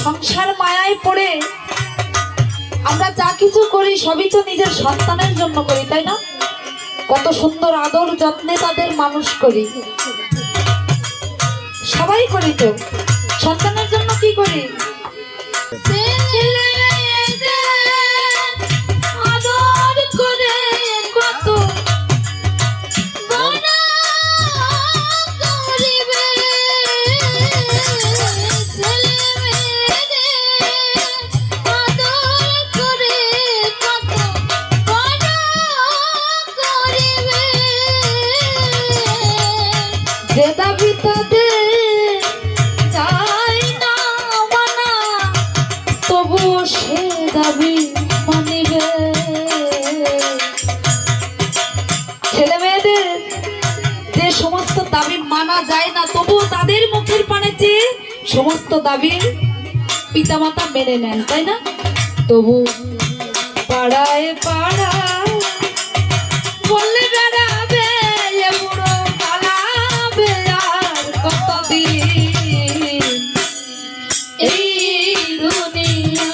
সংসার মায়ায় পড়ে আমরা যা কিছু করি সবই তো নিজের সন্তানের জন্য করি, তাই না? কত সুন্দর আদর যত্নে তাদের মানুষ করি, সবাই করি। তো সন্তানের জন্য কি করি? আদর করে কত যে দাবি তাদের চাই না মানা, তবু সে দাবি মানিবে। ছেলে মেয়েদের যে সমস্ত দাবি মানা যায় না, তবু তাদের মুখের পানে যে সমস্ত দাবি পিতামাতা মেনে নেন, তাই না? তবু পাড়ায় পাড়ায় বললে বেড়াবে এ বুড়ো পালাবে আর কতদিন এই দুনিয়া।